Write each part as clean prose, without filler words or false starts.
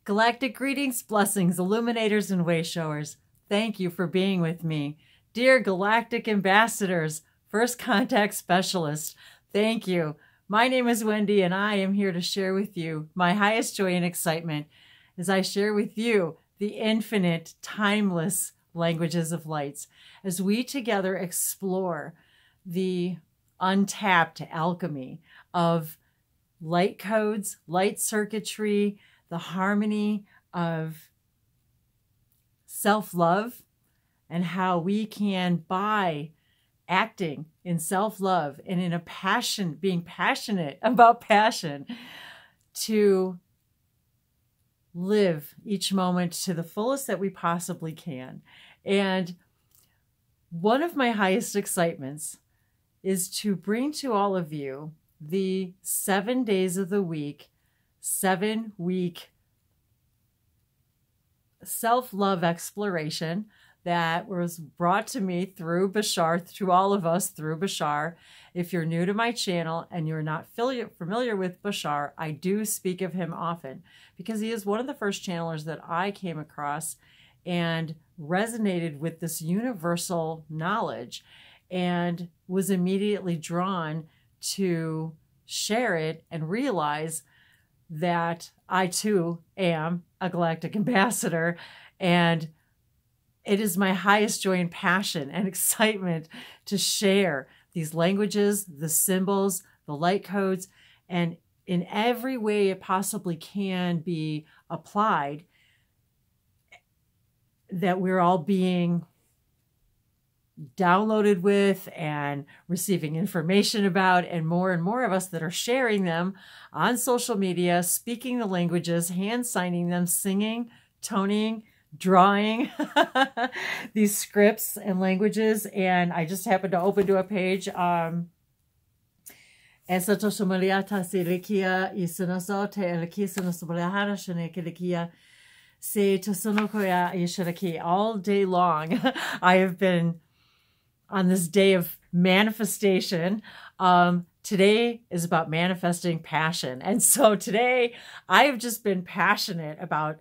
Galactic greetings, blessings, illuminators, and wayshowers. Thank you for being with me. Dear Galactic ambassadors, first contact specialists, thank you. My name is Wendy, and I am here to share with you my highest joy and excitement as I share with you the infinite, timeless languages of lights, as we together explore the untapped alchemy of light codes, light circuitry, the harmony of self-love, and how we can, by acting in self-love and in a passion, being passionate about passion, to live each moment to the fullest that we possibly can. And one of my highest excitements is to bring to all of you the 7 days of the week, 7-week self-love exploration that was brought to me through Bashar, through all of us, through Bashar. If you're new to my channel and you're not familiar with Bashar, I do speak of him often because he is one of the first channelers that I came across and resonated with this universal knowledge and was immediately drawn to share it and realize that I too am a galactic ambassador, and it is my highest joy and passion and excitement to share these languages, the symbols, the light codes, and in every way it possibly can be applied, that we're all being downloaded with and receiving information about, and more of us that are sharing them on social media, speaking the languages, hand signing them, singing, toning, drawing these scripts and languages. And I just happened to open to a page all day long. I have been on this day of manifestation. Today is about manifesting passion. And so today I have just been passionate about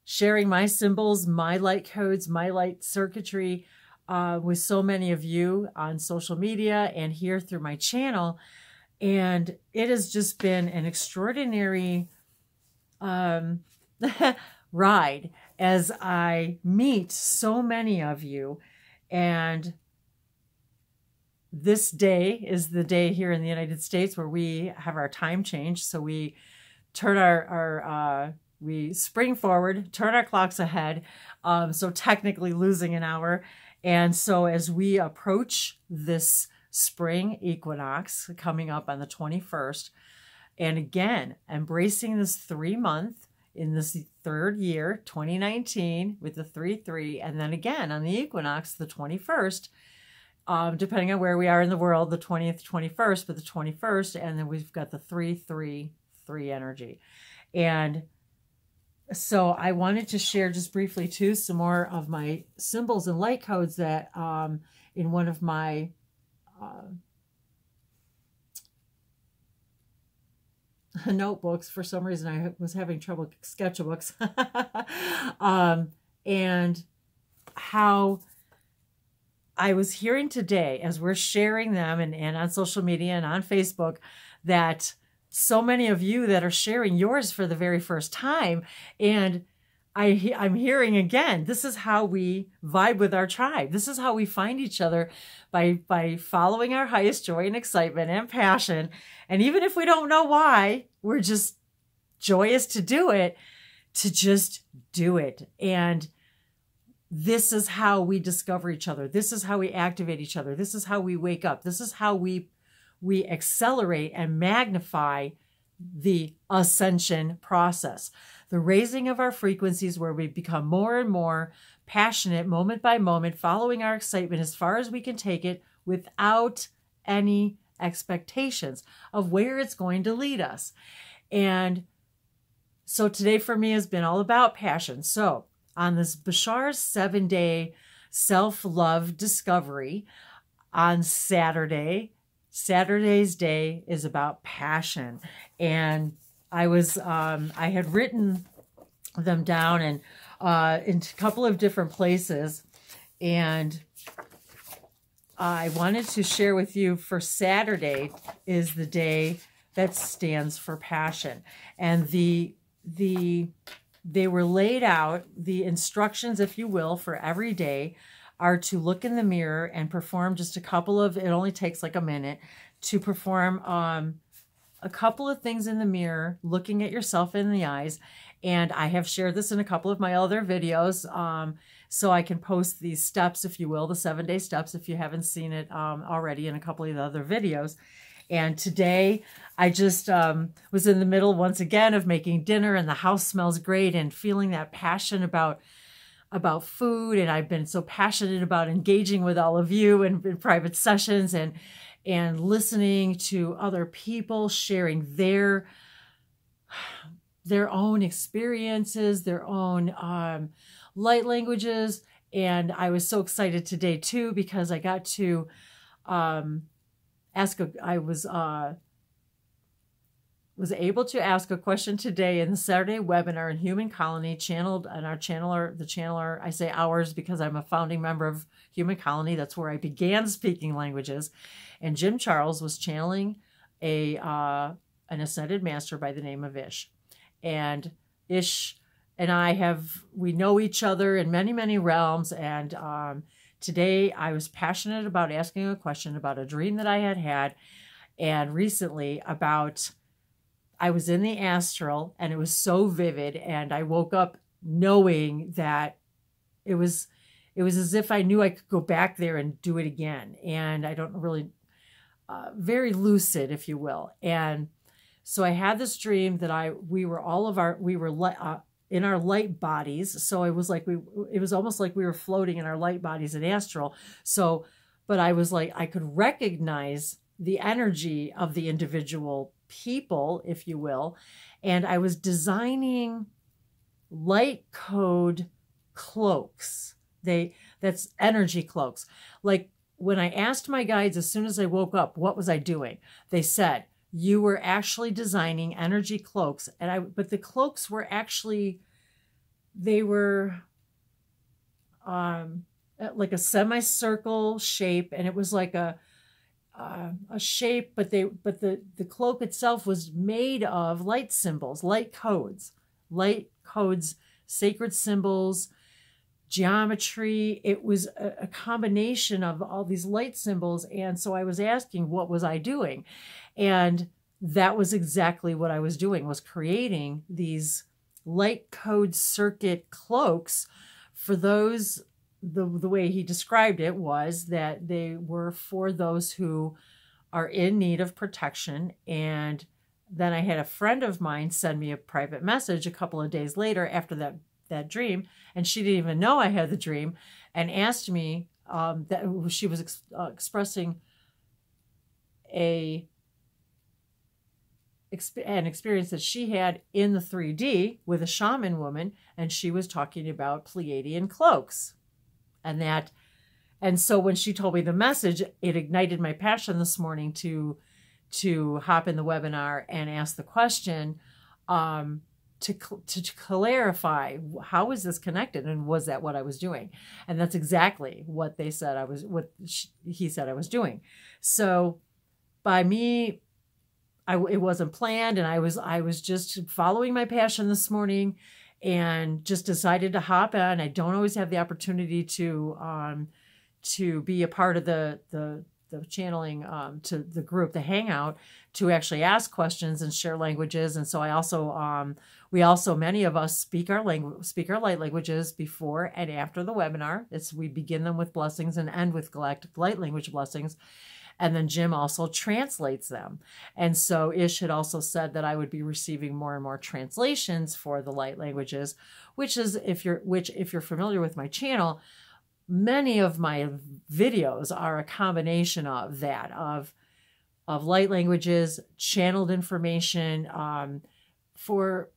sharing my symbols, my light codes, my light circuitry with so many of you on social media and here through my channel. And it has just been an extraordinary ride as I meet so many of you. And this day is the day here in the United States where we have our time change. So we turn we spring forward, turn our clocks ahead. So technically losing an hour. And so as we approach this spring equinox coming up on the 21st, and again, embracing this 3-month in this third year, 2019, with the 3-3, and then again on the equinox, the 21st, depending on where we are in the world, the 20th, 21st, but the 21st, and then we've got the 3-3-3 energy. And so I wanted to share just briefly too some more of my symbols and light codes that in one of my notebooks, for some reason I was having trouble sketchbooks, and how I was hearing today as we're sharing them and on social media and on Facebook that so many of you that are sharing yours for the very first time. And I'm hearing again, this is how we vibe with our tribe. This is how we find each other, by following our highest joy and excitement and passion. And even if we don't know why, we're just joyous to do it, to just do it. And this is how we discover each other. This is how we activate each other. This is how we wake up. This is how we accelerate and magnify the ascension process, the raising of our frequencies, where we become more and more passionate moment by moment, following our excitement as far as we can take it without any expectations of where it's going to lead us. And so today for me has been all about passion. So on this Bashar's 7-day self-love discovery on Saturday's day is about passion. And I had written them down and in a couple of different places. And I wanted to share with you, for Saturday is the day that stands for passion. And they were laid out, the instructions, if you will, for every day are to look in the mirror and perform just a couple of, it only takes like a minute, to perform a couple of things in the mirror, looking at yourself in the eyes. And I have shared this in a couple of my other videos, so I can post these steps, if you will, the 7-day steps, if you haven't seen it already in a couple of the other videos. And today I just was in the middle once again of making dinner, and the house smells great, and feeling that passion about food. And I've been so passionate about engaging with all of you in private sessions and listening to other people sharing their own experiences, their own light languages. And I was so excited today too, because I got to was able to ask a question today in the Saturday webinar in HumanColony, channeled, and the channeler, I say ours because I'm a founding member of HumanColony. That's where I began speaking languages. And Jim Charles was channeling an ascended master by the name of Ish. And Ish and we know each other in many, many realms. And today I was passionate about asking a question about a dream that I had and recently about, I was in the astral, and it was so vivid, and I woke up knowing that it was as if I knew I could go back there and do it again. And I don't really, very lucid, if you will. And so I had this dream that we were in our light bodies. So it was like it was almost like we were floating in our light bodies in astral. So, but I was like, I could recognize the energy of the individual people, if you will. And I was designing light code cloaks. That's energy cloaks. Like when I asked my guides as soon as I woke up, what was I doing? They said, you were actually designing energy cloaks. But the cloaks were actually, they were like a semicircle shape, and it was like a shape, but the cloak itself was made of light symbols, light codes, sacred symbols, geometry. It was a combination of all these light symbols. And so I was asking, what was I doing? And that was exactly what I was doing, was creating these light code circuit cloaks for those. The way he described it was that they were for those who are in need of protection. And then I had a friend of mine send me a private message a couple of days later after that dream, and she didn't even know I had the dream, and asked me that she was expressing an experience that she had in the 3D with a shaman woman, and she was talking about Pleiadian cloaks. And so when she told me the message, it ignited my passion this morning to hop in the webinar and ask the question, to clarify, how is this connected, and was that what I was doing? And that's exactly what he said I was doing. So by me, it wasn't planned, and I was just following my passion this morning, and just decided to hop on. I don't always have the opportunity to be a part of the channeling, to the group, the hangout, to actually ask questions and share languages. And so I also, many of us speak our light languages before and after the webinar. We begin them with blessings and end with galactic light language blessings. And then Jim also translates them. And so Ish had also said that I would be receiving more and more translations for the light languages, which if you're familiar with my channel, many of my videos are a combination of that, of light languages, channeled information, for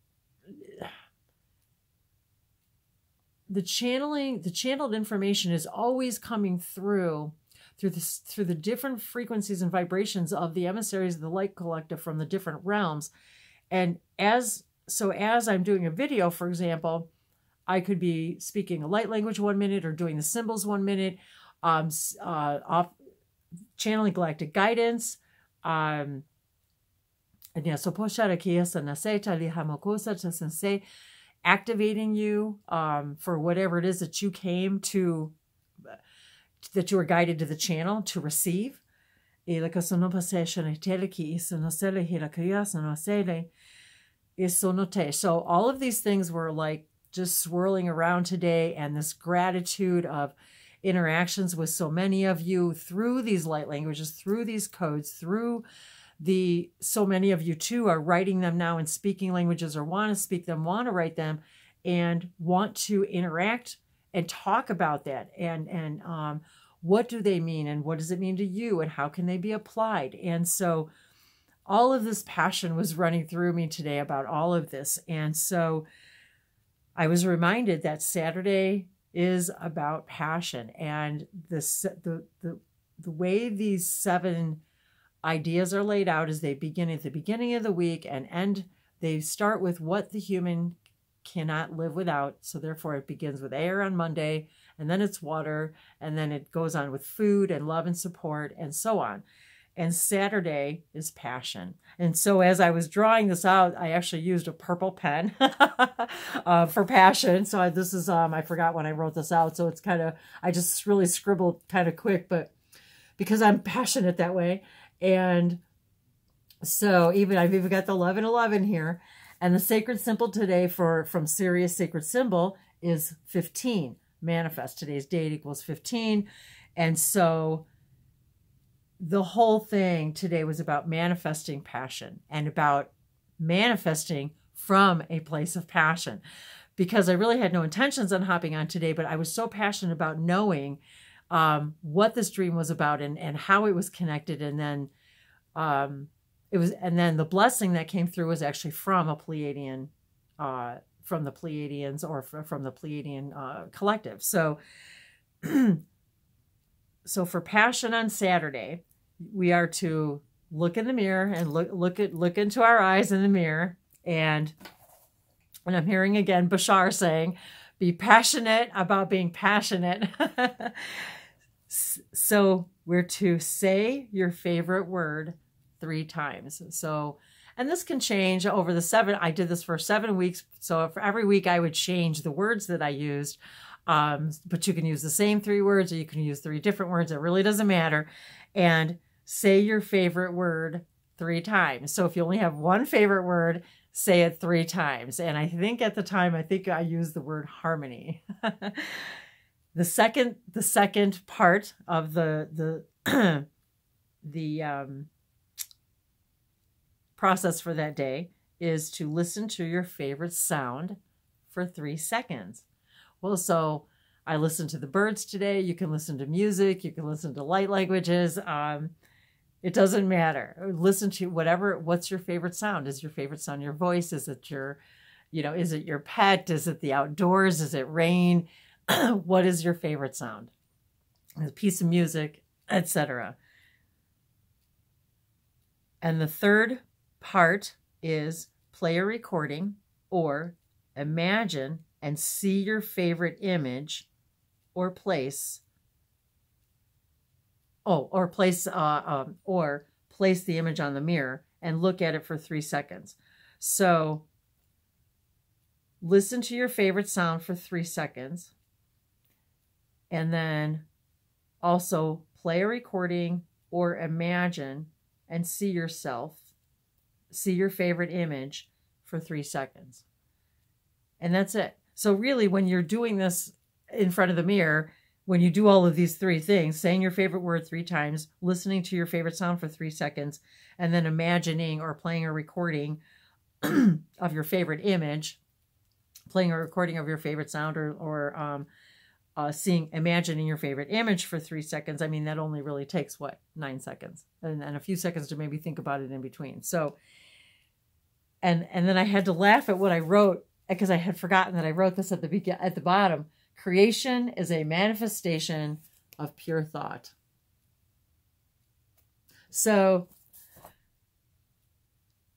the channeled information is always coming through the different frequencies and vibrations of the emissaries of the light collective from the different realms. And as so as I'm doing a video, for example, I could be speaking a light language 1 minute or doing the symbols 1 minute, off channeling galactic guidance. And yeah, so activating you for whatever it is that you came to, that you were guided to the channel to receive. So all of these things were like just swirling around today, and this gratitude of interactions with so many of you through these light languages, through these codes, through so many of you too are writing them now in speaking languages, or want to speak them, want to write them, and want to interact and talk about that. And what do they mean, and what does it mean to you, and how can they be applied? And so all of this passion was running through me today about all of this. And so I was reminded that Saturday is about passion, and the way these 7 ideas are laid out is they begin at the beginning of the week and end. They start with what the human cannot live without. So therefore it begins with air on Monday, and then it's water, and then it goes on with food and love and support and so on. And Saturday is passion. And so as I was drawing this out, I actually used a purple pen for passion. So this is, I forgot when I wrote this out. So it's kind of, I just really scribbled kind of quick, but because I'm passionate that way. And so I've even got the 1111 here. And the sacred symbol today from Sirius sacred symbol is 15. Manifest. Today's date equals 15. And so the whole thing today was about manifesting passion, and about manifesting from a place of passion, because I really had no intentions on hopping on today, but I was so passionate about knowing what this dream was about, and how it was connected. And then the blessing that came through was actually from a Pleiadian, from the Pleiadians, or from the Pleiadian collective. So, so for passion on Saturday, we are to look in the mirror and look into our eyes in the mirror. And I'm hearing again Bashar saying, be passionate about being passionate. So we're to say your favorite word 3 times. So, and this can change over the 7. I did this for 7 weeks. So for every week I would change the words that I used. But you can use the same 3 words, or you can use 3 different words. It really doesn't matter. And say your favorite word 3 times. So if you only have one favorite word, say it 3 times. And I think at the time, I think I used the word harmony. The second part of the process for that day is to listen to your favorite sound for 3 seconds. Well, so I listened to the birds today. You can listen to music. You can listen to light languages. It doesn't matter. Listen to what's your favorite sound? Is your favorite sound your voice? Is it is it your pet? Is it the outdoors? Is it rain? What is your favorite sound? A piece of music, etc. And the third part is play a recording, or imagine and see your favorite image or place. Or place the image on the mirror and look at it for 3 seconds. So listen to your favorite sound for 3 seconds. And then also play a recording or imagine and see your favorite image for 3 seconds. And that's it. So really, when you're doing this in front of the mirror, when you do all of these 3 things, saying your favorite word 3 times, listening to your favorite sound for 3 seconds, and then imagining or playing a recording of your favorite image, playing a recording of your favorite sound, or imagining your favorite image for 3 seconds. I mean, that only really takes, 9 seconds, and a few seconds to maybe think about it in between. So, and then I had to laugh at what I wrote, because I had forgotten that I wrote this at the bottom. Creation is a manifestation of pure thought. So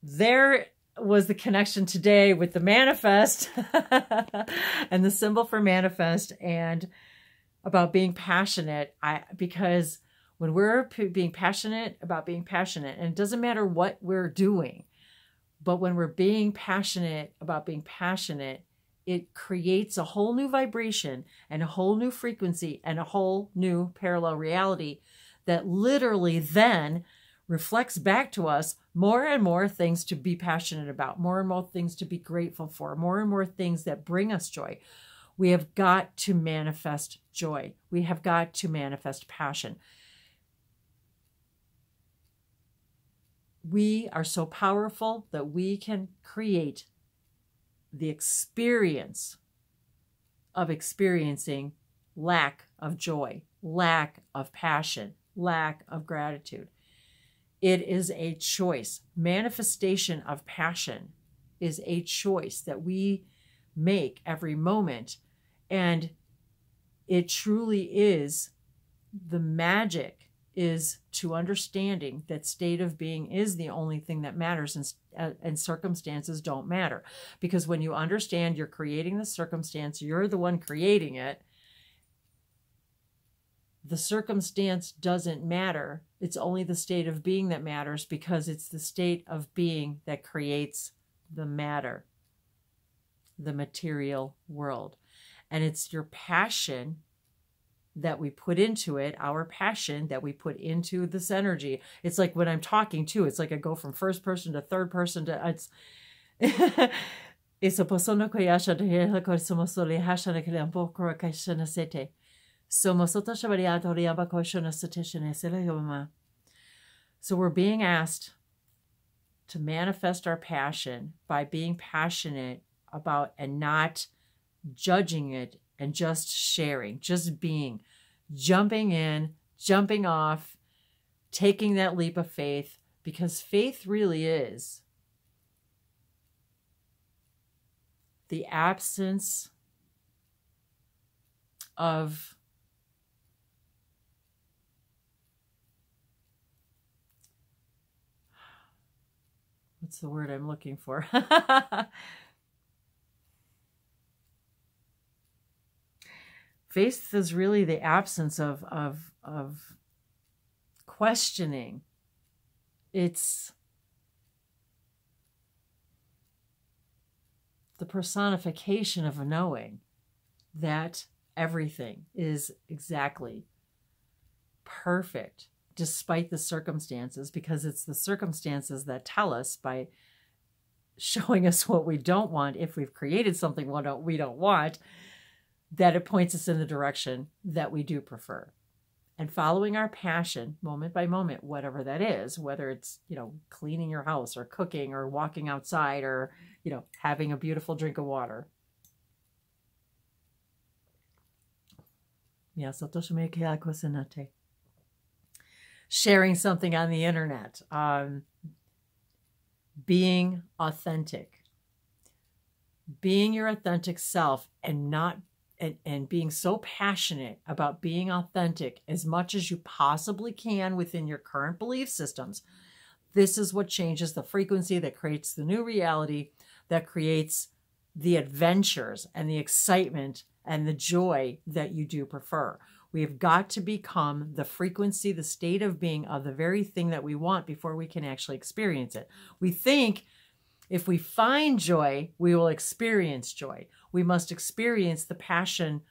there was the connection today with the manifest and the symbol for manifest, and about being passionate. Because when we're being passionate about being passionate, and it doesn't matter what we're doing, but when we're being passionate about being passionate, it creates a whole new vibration and a whole new frequency and a whole new parallel reality that literally then reflects back to us more and more things to be passionate about, more and more things to be grateful for, more and more things that bring us joy. We have got to manifest joy. We have got to manifest passion. We are so powerful that we can create the experience of experiencing lack of joy, lack of passion, lack of gratitude. It is a choice. Manifestation of passion is a choice that we make every moment. And it truly is, the magic is to understanding that state of being is the only thing that matters, and circumstances don't matter. Because when you understand you're creating the circumstance, you're the one creating it, the circumstance doesn't matter. It's only the state of being that matters, because it's the state of being that creates the matter, the material world. And it's your passion that we put into it, our passion that we put into this energy. It's like when I'm talking too, it's like I go from first person to third person to, it's so we're being asked to manifest our passion by being passionate about and not judging it, and just sharing, just being, jumping in, jumping off, taking that leap of faith, because faith really is the absence of what's the word I'm looking for? Faith is really the absence of questioning. It's the personification of a knowing that everything is exactly perfect despite the circumstances, because it's the circumstances that tell us by showing us what we don't want, if we've created something we don't want, that it points us in the direction that we do prefer. And following our passion moment by moment, whatever that is, whether it's, cleaning your house or cooking or walking outside or, having a beautiful drink of water. Sharing something on the internet, being authentic, being your authentic self, and being so passionate about being authentic as much as you possibly can within your current belief systems. This is what changes the frequency that creates the new reality, that creates the adventures and the excitement and the joy that you do prefer. We have got to become the frequency, the state of being of the very thing that we want before we can actually experience it. We think if we find joy, we will experience joy. We must experience the passion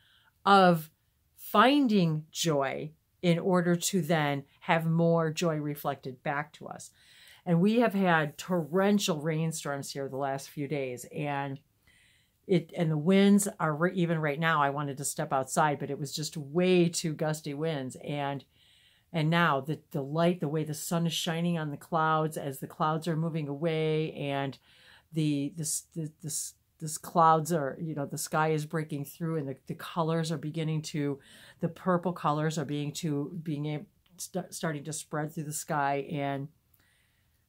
of finding joy in order to then have more joy reflected back to us. And we have had torrential rainstorms here the last few days, and the winds are, even right now, I wanted to step outside, but it was just way too gusty winds. And now the light, the way the sun is shining on the clouds as the clouds are moving away, and this clouds are, the sky is breaking through, and the colors are beginning to, the purple colors are starting to spread through the sky. And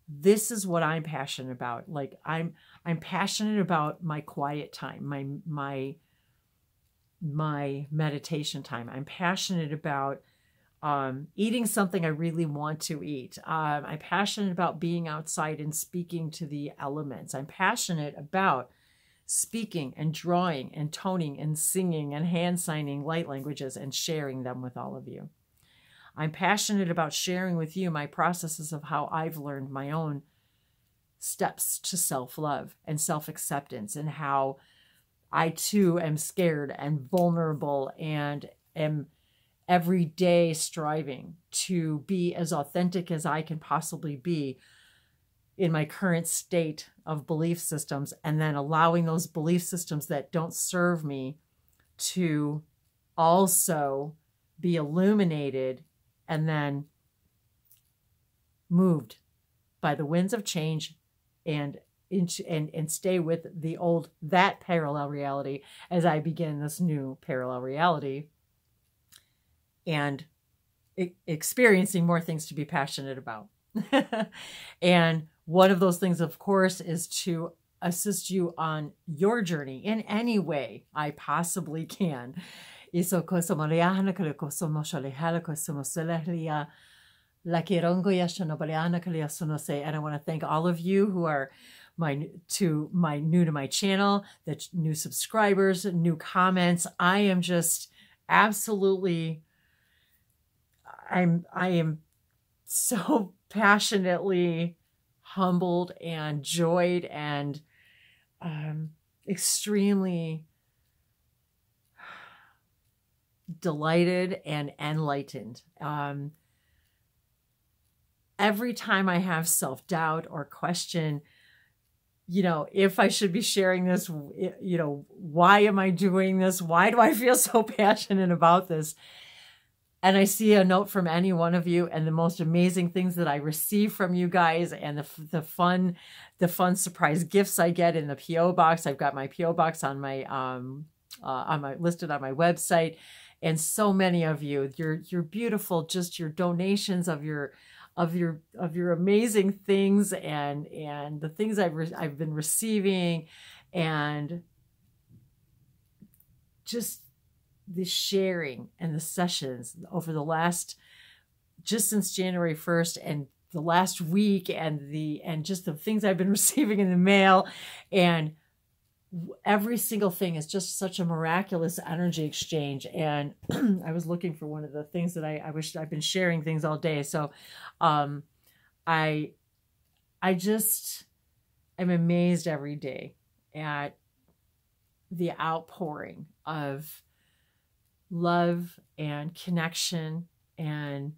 this is what I'm passionate about. Like I'm passionate about my quiet time, my meditation time. I'm passionate about eating something I really want to eat. I'm passionate about being outside and speaking to the elements. I'm passionate about speaking and drawing and toning and singing and hand signing light languages and sharing them with all of you. I'm passionate about sharing with you my processes of how I've learned my own steps to self-love and self-acceptance, and how I too am scared and vulnerable and am every day striving to be as authentic as I can possibly be in my current state of belief systems, and then allowing those belief systems that don't serve me to also be illuminated and then moved by the winds of change and stay with the old, that parallel reality as I begin this new parallel reality, and experiencing more things to be passionate about. And one of those things, of course, is to assist you on your journey in any way I possibly can. And I want to thank all of you who are new to my channel, the new subscribers, new comments. I am just absolutely, I am so passionately humbled and joyed and extremely delighted and enlightened. Every time I have self-doubt or question, if I should be sharing this, why am I doing this? Why do I feel so passionate about this? And I see a note from any one of you, and the most amazing things that I receive from you guys, and the fun surprise gifts I get in the PO box. I've got my PO box on my listed on my website, and so many of you, you're beautiful. Just your donations of your amazing things, and the things I've been receiving, and just the sharing and the sessions over the last, just since January 1st and the last week, and just the things I've been receiving in the mail, and every single thing is just such a miraculous energy exchange. And I was looking for one of the things that I wish I've been sharing things all day. So I just am amazed every day at the outpouring of love and connection and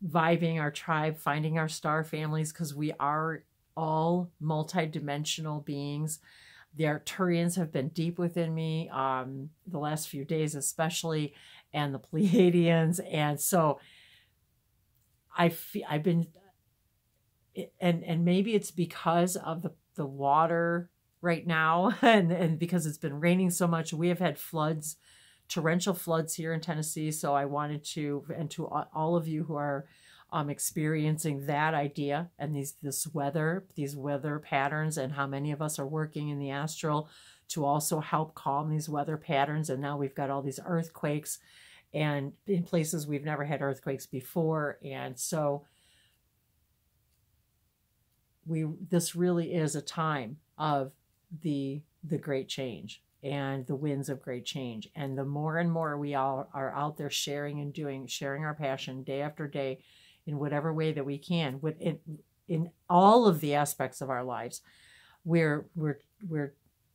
vibing our tribe, finding our star families, because we are all multidimensional beings. The Arcturians have been deep within me the last few days especially, and the Pleiadians. And so I've been, and maybe it's because of the water right now, and because it's been raining so much. We have had floods, torrential floods here in Tennessee. So I wanted to, and to all of you who are experiencing that idea and these weather patterns, and how many of us are working in the astral to also help calm these weather patterns. And now we've got all these earthquakes, and in places we've never had earthquakes before. And so this really is a time of the great change and the winds of great change. And the more and more we all are out there sharing our passion day after day in whatever way that we can, in all of the aspects of our lives, we're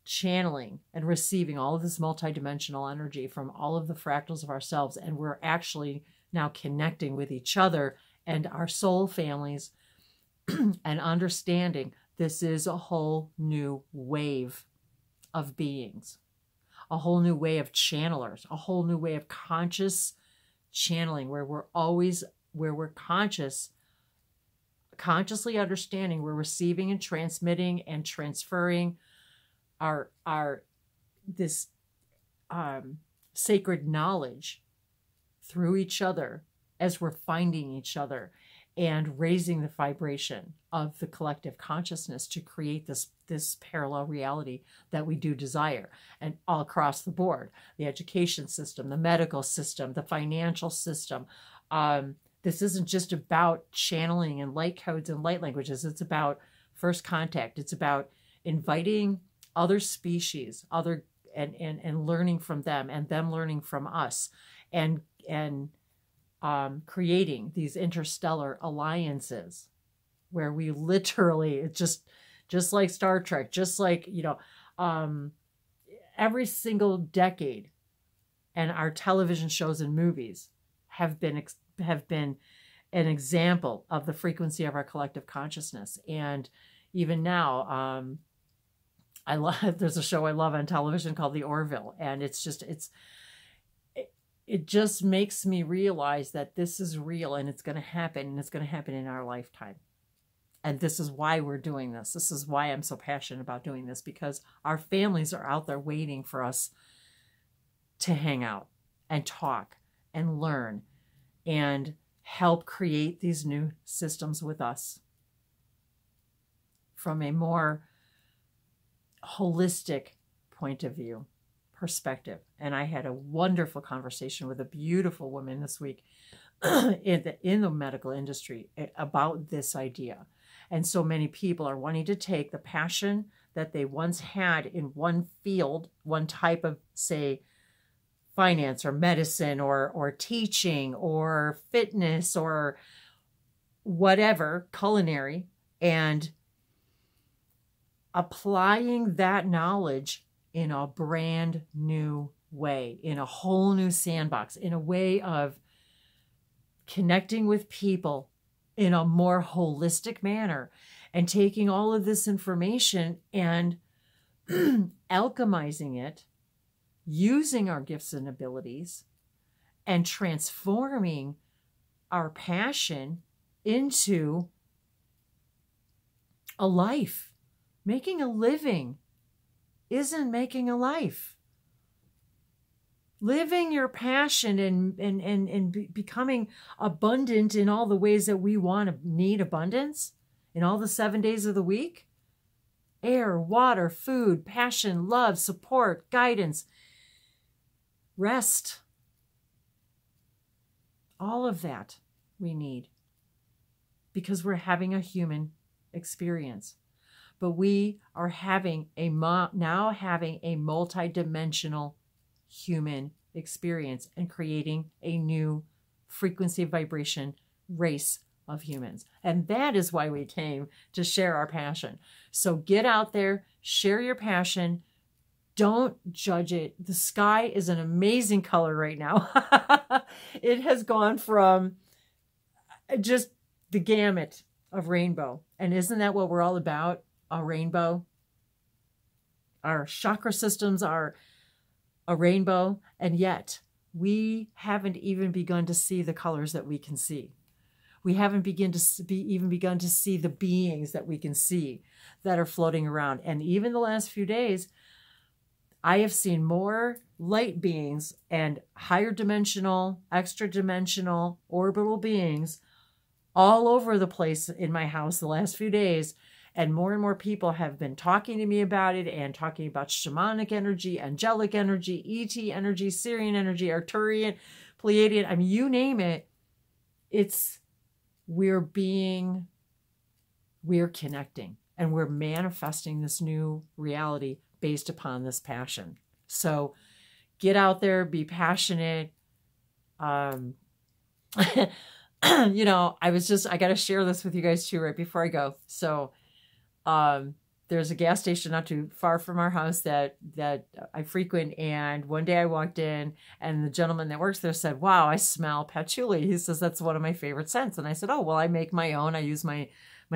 channeling and receiving all of this multidimensional energy from all of the fractals of ourselves. And we're actually now connecting with each other and our soul families and understanding this is a whole new wave of beings, a whole new way of channelers, a whole new way of conscious channeling, where we're consciously understanding, we're receiving and transmitting and transferring this sacred knowledge through each other as we're finding each other and raising the vibration of the collective consciousness to create this parallel reality that we do desire. And all across the board, the education system, the medical system, the financial system, This isn't just about channeling and light codes and light languages. It's about first contact. It's about inviting other species, and learning from them, and them learning from us, and creating these interstellar alliances where we literally, it's just like Star Trek, just like, every single decade, and our television shows and movies have been an example of the frequency of our collective consciousness. And even now, there's a show I love on television called The Orville, and it just makes me realize that this is real, and it's going to happen, and it's going to happen in our lifetime. And this is why we're doing this. This is why I'm so passionate about doing this, because our families are out there waiting for us to hang out and talk and learn and help create these new systems with us from a more holistic point of view, perspective. And I had a wonderful conversation with a beautiful woman this week in the medical industry about this idea. And so many people are wanting to take the passion that they once had in one field, one type of, say, finance or medicine or teaching or fitness or whatever, culinary, and applying that knowledge in a brand new way, in a whole new sandbox, in a way of connecting with people in a more holistic manner, and taking all of this information and alchemizing it, using our gifts and abilities, and transforming our passion into a life. Making a living isn't making a life. Living your passion and becoming abundant in all the ways that we need abundance, in all the 7 days of the week. Air, water, food, passion, love, support, guidance, rest. All of that we need, because we're having a human experience. But we are now having a multidimensional human experience and creating a new frequency vibration race of humans. And that is why we came to share our passion. So get out there, share your passion. Don't judge it. The sky is an amazing color right now. It has gone from just the gamut of rainbow. And isn't that what we're all about? A rainbow. Our chakra systems are a rainbow, and yet we haven't even begun to see the colors that we can see. We haven't even begun to see the beings that we can see that are floating around. And even the last few days, I have seen more light beings and higher dimensional, extra dimensional, orbital beings all over the place in my house the last few days. And more people have been talking to me about it, and talking about shamanic energy, angelic energy, ET energy, Sirian energy, Arcturian, Pleiadian. I mean, you name it. We're connecting, and we're manifesting this new reality based upon this passion. So get out there, be passionate. I got to share this with you guys too, right before I go. So, there's a gas station not too far from our house that I frequent. And one day I walked in, and the gentleman that works there said, "Wow, I smell patchouli." He says, "That's one of my favorite scents." And I said, "Oh, well, I make my own. I use my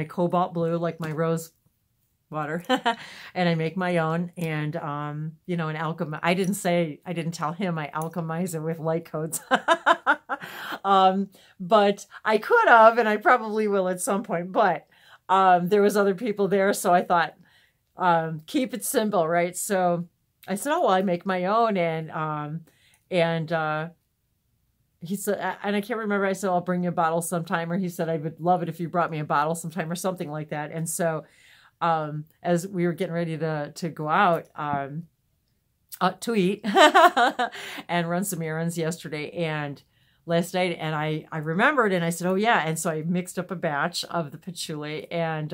cobalt blue, like my rose water, and I make my own." And, an alchemy. I didn't tell him I alchemize it with light codes. But I could have, and I probably will at some point, but there was other people there, so I thought, keep it simple, right? So I said, "Oh, well, I make my own," and he said, and I can't remember, I said, "I'll bring you a bottle sometime," or he said, "I would love it if you brought me a bottle sometime," or something like that. And so, as we were getting ready to go out to eat and run some errands yesterday, and last night, and I remembered, and I said, oh yeah. And so I mixed up a batch of the patchouli and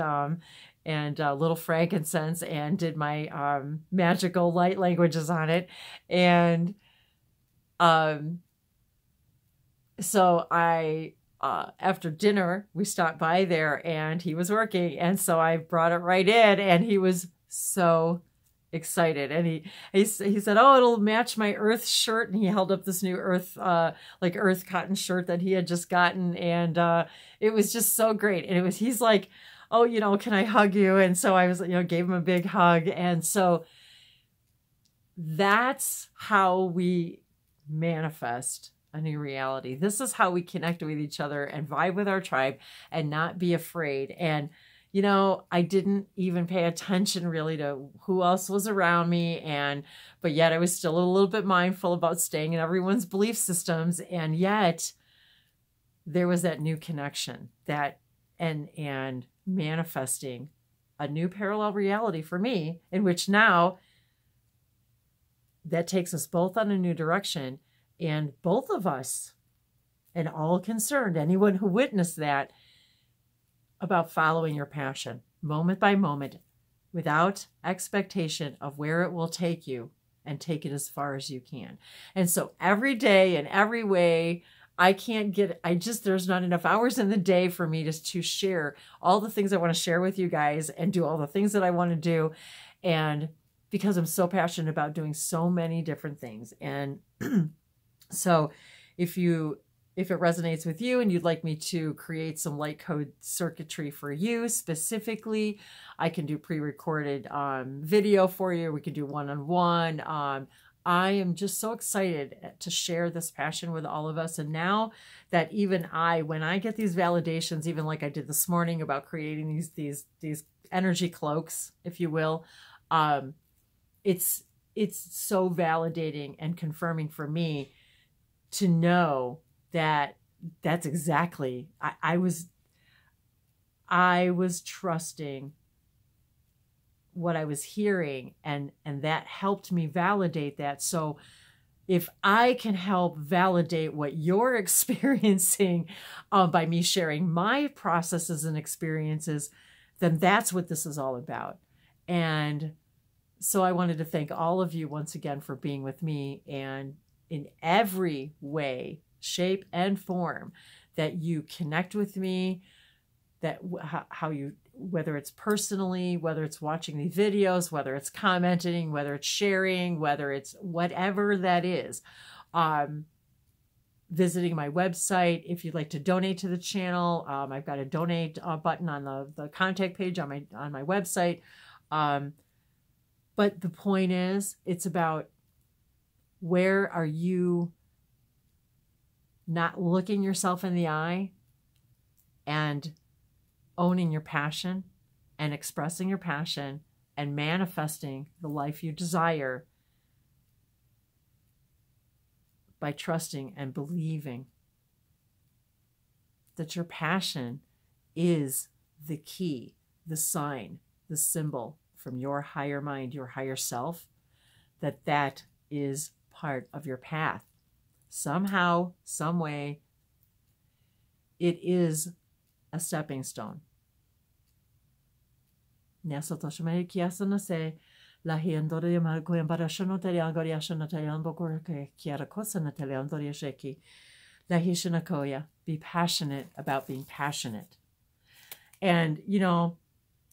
little frankincense, and did my magical light languages on it. And so I after dinner, we stopped by there, and he was working, and so I brought it right in, and he was so excited. And he said, oh, it'll match my Earth shirt, and he held up this new Earth like Earth cotton shirt that he had just gotten, and it was just so great. And he's like, oh, you know, can I hug you? And so I was, you know, gave him a big hug. And so that's how we manifest a new reality. This is how we connect with each other and vibe with our tribe and not be afraid. And, you know, I didn't even pay attention really to who else was around me. But yet I was still a little bit mindful about staying in everyone's belief systems. And yet there was that new connection and manifesting a new parallel reality for me, in which now that takes us both on a new direction. And both of us and all concerned, anyone who witnessed that, about following your passion moment by moment without expectation of where it will take you, and take it as far as you can. And so every day in every way, there's not enough hours in the day for me to share all the things I want to share with you guys and do all the things that I want to do. And because I'm so passionate about doing so many different things. And so if it resonates with you and you'd like me to create some light code circuitry for you specifically, I can do pre-recorded video for you. We can do one-on-one. I am just so excited to share this passion with all of us. And now that even when I get these validations, even like I did this morning about creating these energy cloaks, if you will, it's so validating and confirming for me to know that that's exactly, I was trusting what I was hearing, and that helped me validate that. So if I can help validate what you're experiencing by me sharing my processes and experiences, then that's what this is all about. And so I wanted to thank all of you once again for being with me, and in every way, shape, and form that you connect with me, that how you, whether it's personally, whether it's watching these videos, whether it's commenting, whether it's sharing, whether it's whatever that is, visiting my website. If you'd like to donate to the channel, I've got a donate button on the contact page on my website. But the point is, it's about, where are you not looking yourself in the eye and owning your passion and expressing your passion and manifesting the life you desire by trusting and believing that your passion is the key, the sign, the symbol from your higher mind, your higher self, that is part of your path. Somehow, some way, it is a stepping stone. And be passionate about being passionate. And, you know,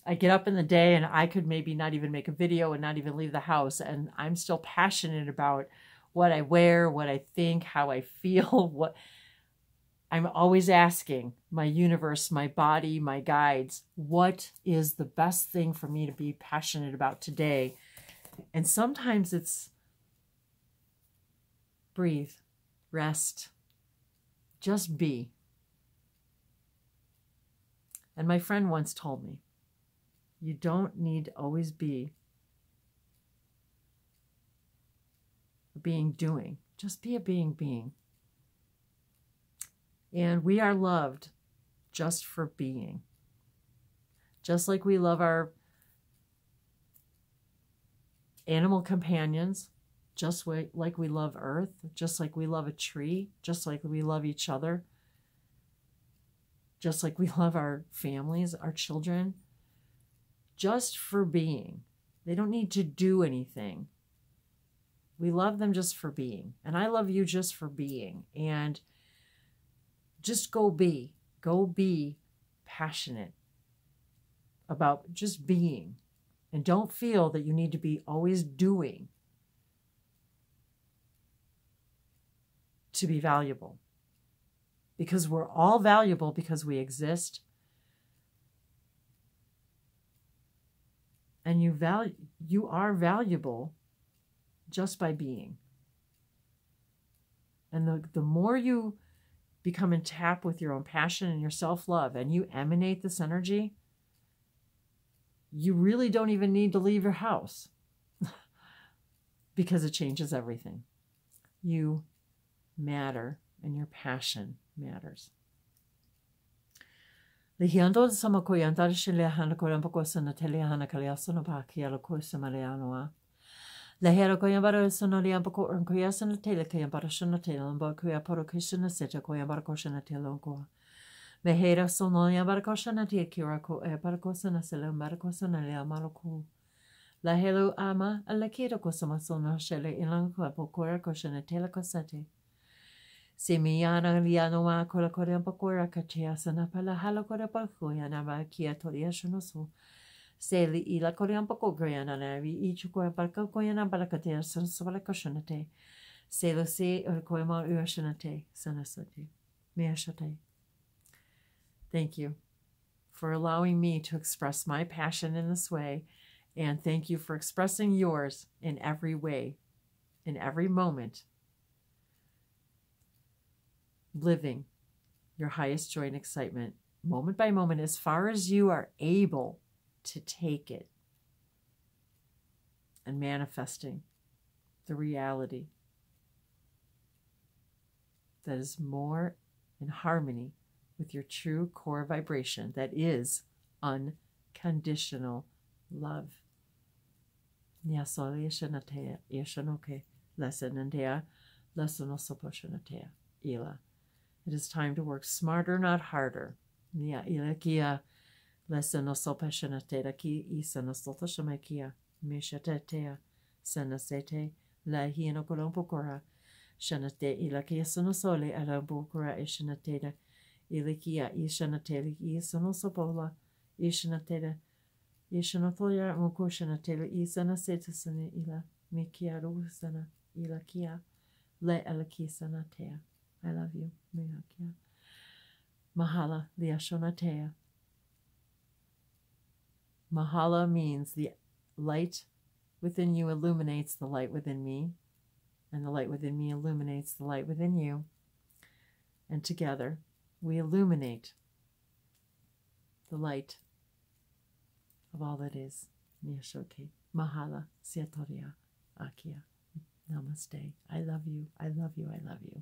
I get up in the day and I could maybe not even make a video and not even leave the house, and I'm still passionate about what I wear, what I think, how I feel. What I'm always asking my universe, my body, my guides, what is the best thing for me to be passionate about today? And sometimes it's breathe, rest, just be. And my friend once told me, you don't need to always be doing. Just be a being. And we are loved just for being. Just like we love our animal companions, just like we love Earth, just like we love a tree, just like we love each other, just like we love our families, our children, just for being. They don't need to do anything. We love them just for being. And I love you just for being. And just go be. Go be passionate about just being. And don't feel that you need to be always doing to be valuable. Because we're all valuable because we exist. And you are valuable just by being. And the more you become in tap with your own passion and your self-love, and you emanate this energy, you really don't even need to leave your house because it changes everything. You matter, and your passion matters. Lihiando sama koyanta shile hana koyamba kosana tele hana kaliasana ba kiala kosama leanoa. Lahera koyambara sono liamba ko koyasana tele koyambara shana tele lamba koya poro kishana seta koyambara koshana tele onko. Mehera sono yambara koshana te kira ko e para kosana sele mara kosana le amaro ko. Lahelo ama alakira kosama sono shele ilang ko pokora koshana tele kosate. Semiyana lianoa kola korean pakora katia sana pala hala korea pakoya na ba kia toria shonoso. Seli ila korean pakoya na navi ichu korea pakoya na balakatia sana sabala koshonate. Selo se or koema uashonate sanasate. Meashate. Thank you for allowing me to express my passion in this way, and thank you for expressing yours in every way, in every moment. Living your highest joy and excitement, moment by moment, as far as you are able to take it, and manifesting the reality that is more in harmony with your true core vibration, that is unconditional love. It is time to work smarter, not harder. Shanate ilakia sonosole ala bukura ishanateda ilikia ishanateli isonosopola ishanateda ishanatoya mukushanatela isanasetasane ila mikia rusana ilakia le alakisanatea. I love you. Mihakia. Mahala liashonatea. Mahala means the light within you illuminates the light within me, and the light within me illuminates the light within you. And together, we illuminate the light of all that is. Niyashoke. Mahala siatoria akia. Namaste. I love you. I love you. I love you.